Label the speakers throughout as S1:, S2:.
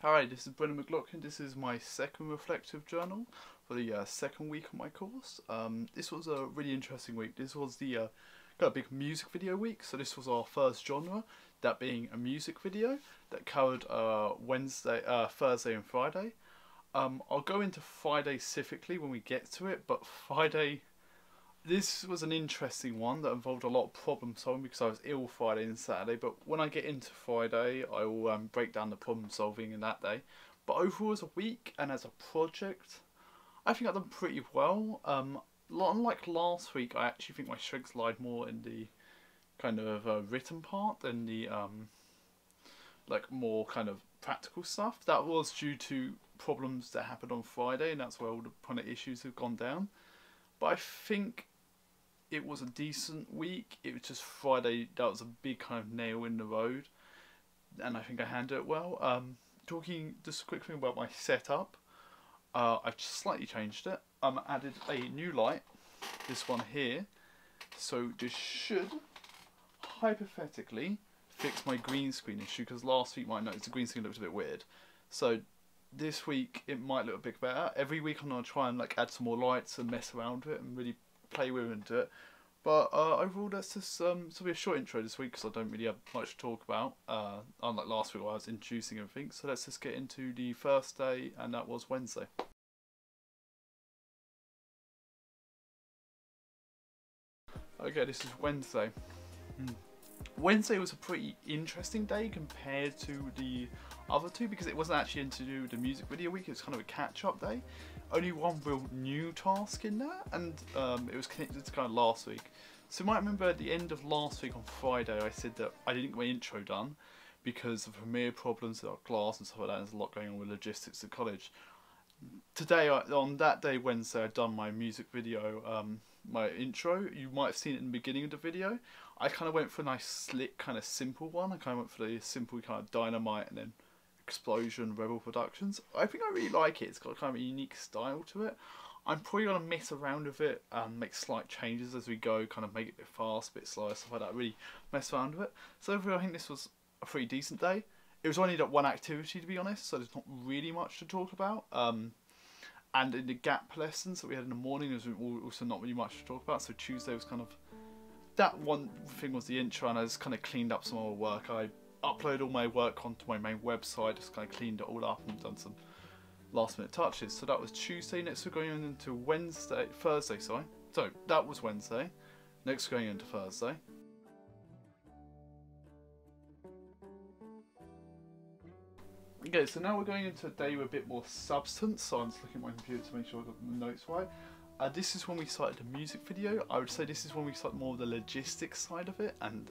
S1: Hi, this is McLaughlin. This is my second reflective journal for the second week of my course. This was a really interesting week. This was the kind of big music video week. So this was our first genre, that being a music video that covered Thursday and Friday. I'll go into Friday specifically when we get to it, but Friday, this was an interesting one that involved a lot of problem solving because I was ill Friday and Saturday, but when I get into Friday I will break down the problem solving in that day. But overall as a week and as a project, I think I've done pretty well. Unlike last week, I actually think my strengths lied more in the kind of written part than the like more kind of practical stuff. That was due to problems that happened on Friday, and that's where all the kind of issues have gone down. But I think it was a decent week. It was just Friday that was a big kind of nail in the road, and I think I handled it well. Talking just a quick thing about my setup, I've just slightly changed it. Added a new light, this one here, so this should hypothetically fix my green screen issue, because last week you might notice the green screen looked a bit weird. So this week it might look a bit better. Every week I'm going to try and add some more lights and mess around with it and really play with it into it. But overall, that's just this will be a short intro this week because I don't really have much to talk about, unlike last week where I was introducing everything. So let's just get into the first day, and that was Wednesday. Okay, this is Wednesday. Wednesday was a pretty interesting day compared to the other two because it wasn't actually into the music video week. It was kind of a catch-up day. Only one real new task in there, and it was connected to kind of last week. So you might remember at the end of last week on Friday I said that I didn't get my intro done because of Premiere problems with our class and stuff like that. There's a lot going on with logistics at college. Today, on that day, Wednesday, I'd done my music video, my intro. You might have seen it in the beginning of the video. I kind of went for a nice slick kind of simple one. I kind of went for the simple kind of Dynamite and then Explosion Rebel Productions. I think I really like it. It's got kind of a unique style to it. I'm probably going to mess around with it and make slight changes as we go, kind of make it a bit fast, a bit slower, stuff like that, really mess around with it. So overall I think this was a pretty decent day. It was only that one activity, to be honest, so there's not really much to talk about. And in the gap lessons that we had in the morning, there's also not really much to talk about. So Tuesday was kind of, that one thing was the intro, and I just kind of cleaned up some more work. I uploaded all my work onto my main website, just kind of cleaned it all up and done some last minute touches. So that was Tuesday. Next we're going into Thursday, sorry. So that was Wednesday. Next we're going into Thursday. Okay, so now we're going into a day with a bit more substance, so I'm just looking at my computer to make sure I've got the notes right. This is when we started the music video. I would say this is when we started more of the logistics side of it and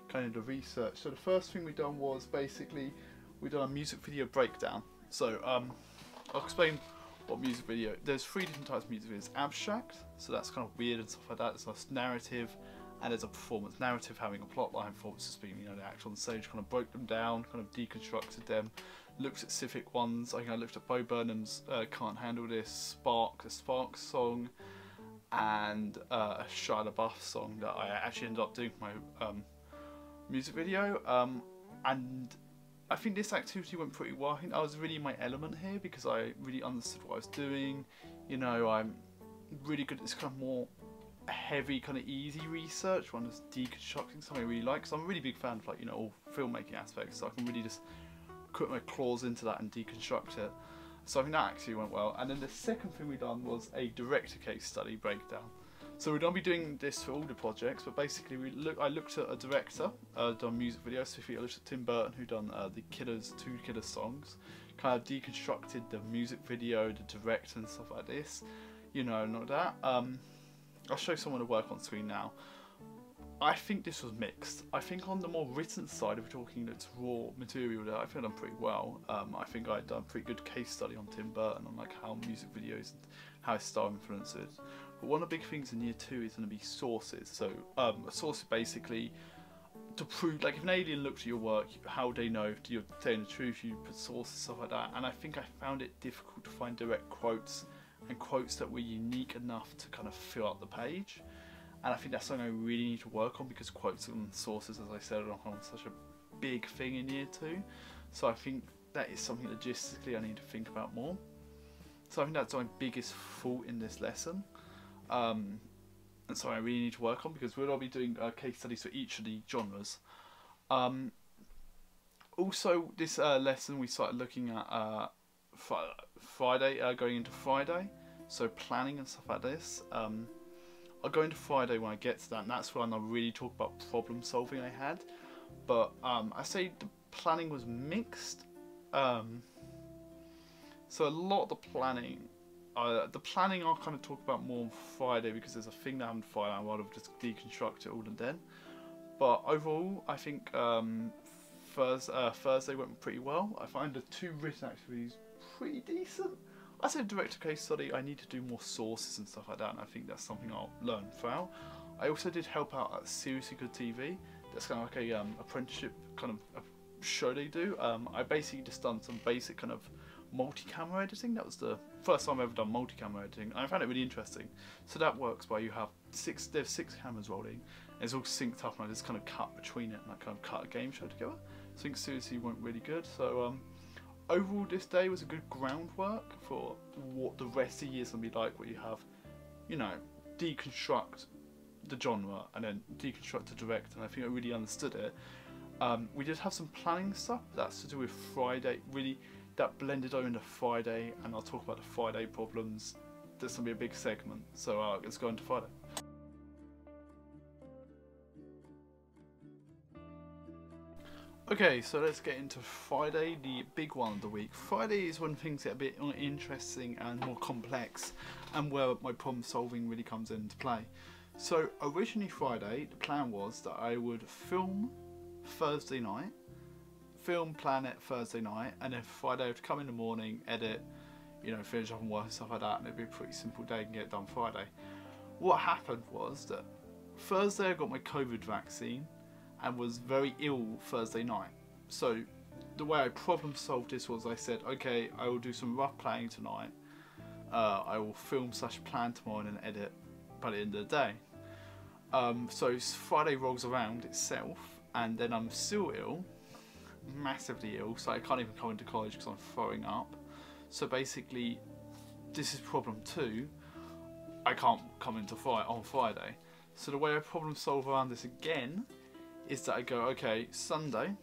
S1: kind of the research. So the first thing we done was basically we done a music video breakdown. So I'll explain what music video. There's three different types of music videos. Abstract, so that's kind of weird and stuff like that. There's a narrative, and there's a performance. Narrative having a plot line, performance just being the actor on stage. Kind of broke them down, kind of deconstructed them, looked at specific ones. I looked at Bo Burnham's "Can't Handle This," the Sparks song, and a Shia LaBeouf song that I actually ended up doing my music video. And I think this activity went pretty well. I think I was really in my element here because I really understood what I was doing. I'm really good at this kind of more heavy, kind of easy research when just deconstructing something I really like. So I'm a really big fan of all filmmaking aspects, so I can really just put my claws into that and deconstruct it. So I think that actually went well. And then the second thing we done was a director case study breakdown. So we're going to be doing this for all the projects, but basically I looked at a director, done music videos. So I looked at Tim Burton, who done the two Killers songs, kind of deconstructed the music video, the director and stuff like this, and all that. I'll show someone the work on screen now. I think this was mixed. I think on the more written side, if we're talking it's raw material there, I think I've done pretty well. I think I'd done a pretty good case study on Tim Burton on how music videos and how his style influences. But one of the big things in year 2 is going to be sources. So a source is basically to prove, if an alien looked at your work, how would they know if you're telling the truth? You put sources, stuff like that. And I think I found it difficult to find direct quotes and quotes that were unique enough to kind of fill up the page. And I think that's something I really need to work on because quotes and sources, as I said, are such a big thing in year 2. So I think that is something logistically I need to think about more. So I think that's my biggest fault in this lesson. And so I really need to work on, because we'll all be doing case studies for each of the genres. Also, this lesson we started looking at Friday, going into Friday, so planning and stuff like this. I'll go into Friday when I get to that, and that's when I'll really talk about problem solving I had. But I say the planning was mixed. So a lot of the planning I'll kind of talk about more on Friday, because there's a thing that happened Friday, I'd rather just deconstruct it all and then. But overall, I think Thursday went pretty well. I find the 2 written activities pretty decent. I said director case study, I need to do more sources and stuff like that, and I think that's something I'll learn throughout. I also did help out at Seriously Good TV. That's kind of like a apprenticeship kind of a show they do. I basically just done some basic kind of multi-camera editing. That was the first time I've ever done multi-camera editing. I found it really interesting. So that works by you have there's 6 cameras rolling, and it's all synced up, and I just kind of cut between it, and I kind of cut a game show together. So I think seriously went really good. So overall, this day was a good groundwork for what the rest of the year is going to be like, where you have, you know, deconstruct the genre and then deconstruct the direct, and I think I really understood it. We did have some planning stuff that's to do with Friday, really that blended over into Friday, and I'll talk about the Friday problems. There's going to be a big segment, so let's go into Friday. Okay, so let's get into Friday, the big one of the week. Friday is when things get a bit more interesting and more complex, and where my problem solving really comes into play. So originally Friday, the plan was that I would film Thursday night, plan it Thursday night, and then Friday I would come in the morning, edit, you know, finish up and work and stuff like that, and it'd be a pretty simple day and get it done Friday. What happened was that Thursday I got my COVID vaccine and was very ill Thursday night. So the way I problem solved this was I said, okay, I will do some rough planning tonight, I will film / plan tomorrow and edit by the end of the day. So Friday rolls around itself, and then I'm still ill, massively ill, so I can't even come into college because I'm throwing up. So basically, this is problem 2, I can't come into on Friday. So the way I problem solve around this again is that I go, okay, Sunday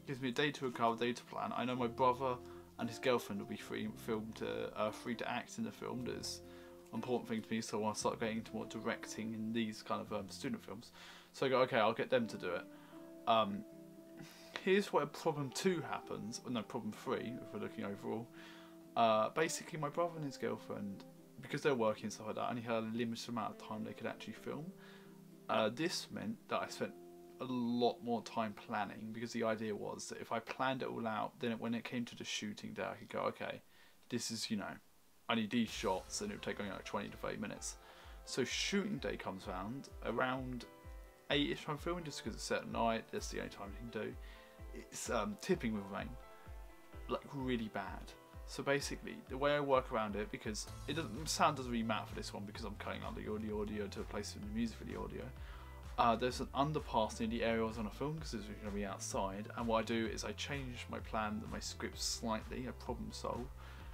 S1: gives me a day to recover, day to plan. I know my brother and his girlfriend will be free to act in the film. That's an important thing to me, so I want to start getting into more directing in these kind of student films. So I go, okay, I'll get them to do it. Here's where problem 2 happens, or no, problem 3, if we're looking overall. Basically, my brother and his girlfriend, because they're working and stuff like that, only had a limited amount of time they could actually film. This meant that I spent a lot more time planning, because the idea was that if I planned it all out, then when it came to the shooting day, I could go, okay, this is, you know, I need these shots, and it would take only like 20 to 30 minutes. So shooting day comes around 8ish I'm filming, just because it's set at night, that's the only time you can do. It's tipping with rain, like really bad. So basically, the way I work around it, because sound doesn't really matter for this one, because I'm cutting out the audio to replace it with the music for the audio. There's an underpass near the area I was on a film, because it's going to be outside, and what I do is I change my plan, my script slightly, I problem solve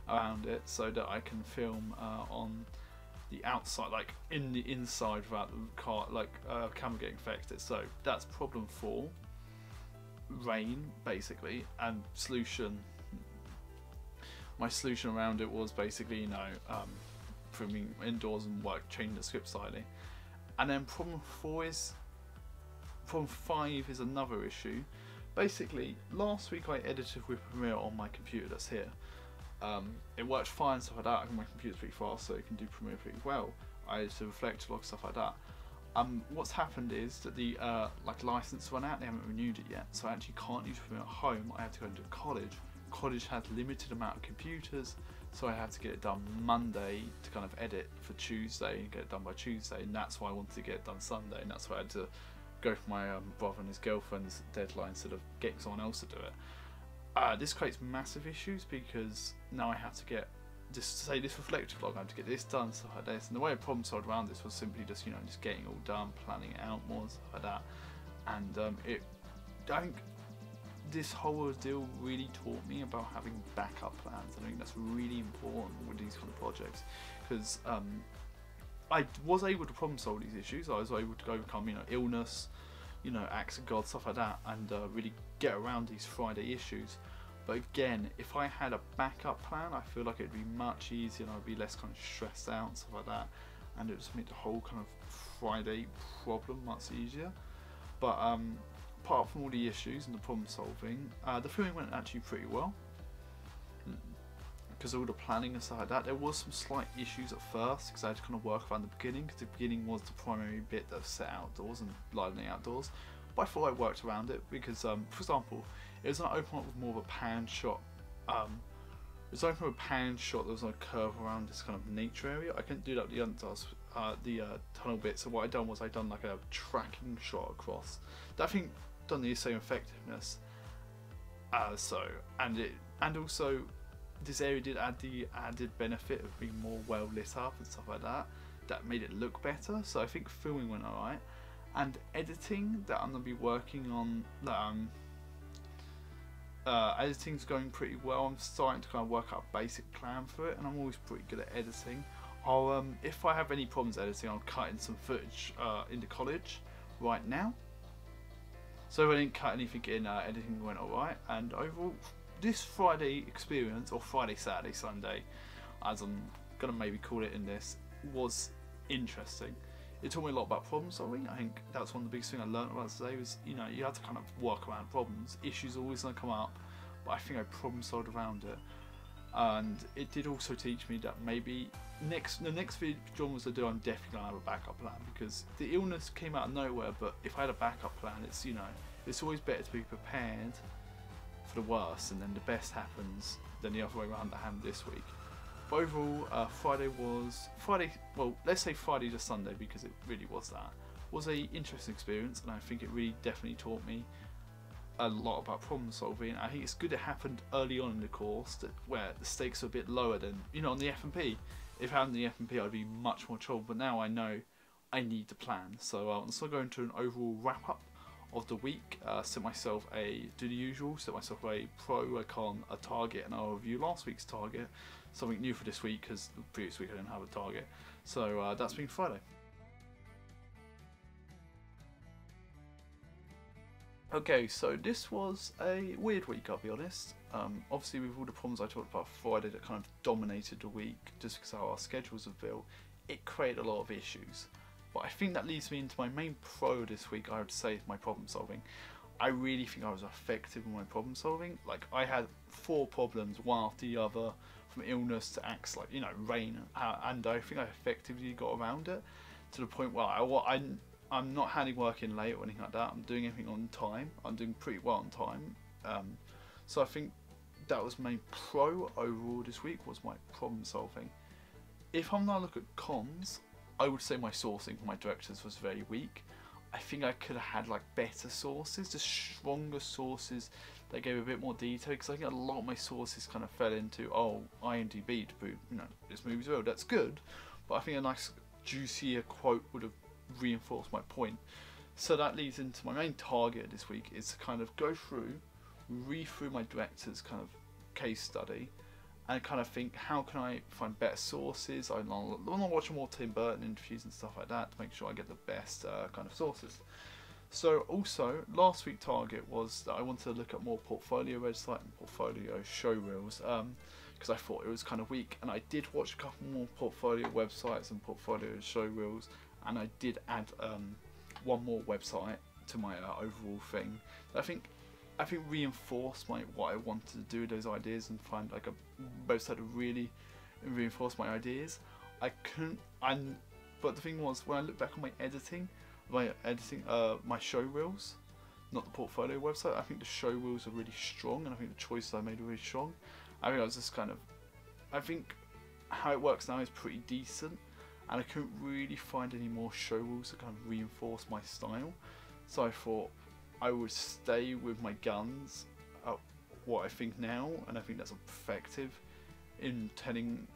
S1: around it, so that I can film on the outside, like in the inside, without the car, camera getting affected. So that's problem 4, rain basically, and solution. My solution around it was basically, you know, filming indoors and changing the script slightly. And then problem 5 is another issue. Basically, last week I edited with Premiere on my computer that's here. It worked fine and stuff like that. My computer's pretty fast, so it can do Premiere pretty well. I edited Reflector Log, stuff like that. What's happened is that the license run out, they haven't renewed it yet, so I actually can't use Premiere at home. I have to go into college. College had limited amount of computers, so I had to get it done Monday to kind of edit for Tuesday and get it done by Tuesday, and that's why I wanted to get it done Sunday, and that's why I had to go for my brother and his girlfriend's deadline instead of getting someone else to do it. This creates massive issues, because now I have to get this reflective log, I have to get this done, stuff like this, and the way I problem solved around this was simply just, you know, just getting it all done, planning it out more and stuff like that. And I think this whole ordeal really taught me about having backup plans. I think that's really important with these kind of projects, because I was able to problem solve these issues. I was able to overcome, illness, acts of God, stuff like that, and really get around these Friday issues. But again, if I had a backup plan, I feel like it'd be much easier and I'd be less kind of stressed out and stuff like that, and it would just make the whole kind of Friday problem much easier. But apart from all the issues and the problem solving, the filming went actually pretty well, because all the planning and stuff like that. There was some slight issues at first because I had to kind of work around the beginning, because the beginning was the primary bit that was set outdoors and lighting outdoors. But I thought I worked around it because, for example, it was not open up with more of a pan shot. It was open with a pan shot that was on a curve around this kind of nature area. I couldn't do that with the tunnel bit, so what I done was I done like a tracking shot across. That I think done the same effectiveness. And also this area did add the added benefit of being more well lit up and stuff like that. That made it look better. So I think filming went alright. And editing that I'm gonna be working on, editing's going pretty well. I'm starting to kind of work out a basic plan for it, and I'm always pretty good at editing. I'll if I have any problems editing, I'll cut in some footage into college right now. So if I didn't cut anything in, editing went alright. And overall, this Friday experience, or Friday, Saturday, Sunday, as I'm gonna maybe call it in this, was interesting. It taught me a lot about problem solving. I think that's one of the biggest things I learned about today was, you have to kind of work around problems. Issues are always going to come up, but I think I problem solved around it. And it did also teach me that maybe the next video dramas I do, I'm definitely going to have a backup plan, because the illness came out of nowhere, but if I had a backup plan, it's, it's always better to be prepared for the worst, and then the best happens than the other way around that happened this week. But overall, Friday, well, let's say Friday to Sunday, because it really was a interesting experience, and I think it really definitely taught me a lot about problem solving. I think it's good it happened early on in the course, where the stakes are a bit lower than, on the F&P. If I had the F&P, I'd be much more trouble, but now I know I need to plan. So I'm still going to an overall wrap up of the week, do the usual, set myself a pro, a con, a target, and I'll review last week's target. Something new for this week, because the previous week I didn't have a target. So that's been Friday. Okay, so this was a weird week, I'll be honest. Obviously with all the problems I talked about Friday that kind of dominated the week, just because how our schedules are built, it created a lot of issues. But I think that leads me into my main pro this week, I would say, is my problem solving. I really think I was effective in my problem solving. Like, I had 4 problems, one after the other, from illness to acts like, rain, and I think I effectively got around it to the point where I'm not handing work in late or anything like that. I'm doing everything on time. I'm doing pretty well on time. So I think that was my pro overall this week, was my problem solving. If I'm now look at cons, I would say my sourcing for my directors was very weak. I think I could have had like better sources, just stronger sources that gave a bit more detail, because I think a lot of my sources kind of fell into, IMDb to prove, this movie's real. That's good, but I think a nice juicier quote would have reinforced my point. So that leads into my main target this week, is to kind of go through, read through my director's kind of case study, and kind of think, how can I find better sources? I'm watching more Tim Burton interviews and stuff like that to make sure I get the best kind of sources. So also, last week's target was that I wanted to look at more portfolio website and portfolio show reels, because I thought it was kind of weak. And I did watch a couple more portfolio websites and portfolio show reels, and I did add one more website to my overall thing. I think reinforced what I wanted to do with those ideas, and find like a website to really reinforce my ideas. But the thing was, when I look back on my show reels, not the portfolio website, I think the show reels are really strong, and I think the choices I made were really strong. I think I was just I think how it works now is pretty decent, and I couldn't really find any more show reels that kind of reinforce my style. So I thought I would stay with my guns at what I think now, and I think that's effective in telling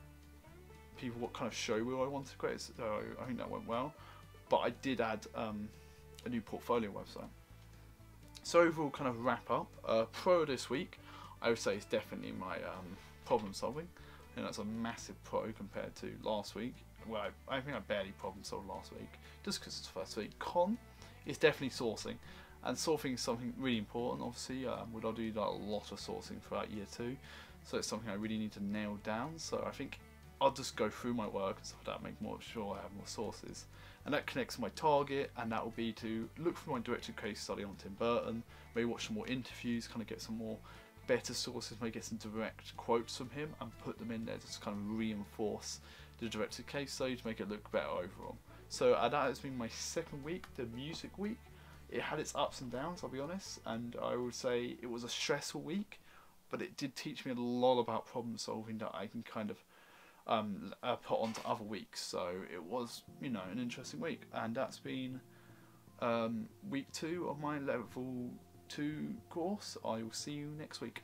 S1: people what kind of show reel I wanted to create. So I think that went well. But I did add a new portfolio website. So overall, kind of wrap up. Pro this week, I would say, is definitely my problem solving. And that's a massive pro compared to last week. Well, I think I barely problem solved last week, just because it's the first week. Con is definitely sourcing, and sourcing is something really important. Obviously, I do like a lot of sourcing throughout year 2, so it's something I really need to nail down. So I think I'll just go through my work and stuff like that, make more sure I have more sources, and that connects to my target. And that will be to look for my directed case study on Tim Burton, maybe watch some more interviews, kind of get some more better sources, maybe get some direct quotes from him and put them in there to just kind of reinforce the directed case study to make it look better overall. So that has been my second week, the music week. It had its ups and downs, I'll be honest, and I would say it was a stressful week, but it did teach me a lot about problem solving that I can kind of put onto other weeks. So it was, you know, an interesting week, and that's been week 2 of my level 2 course. I will see you next week.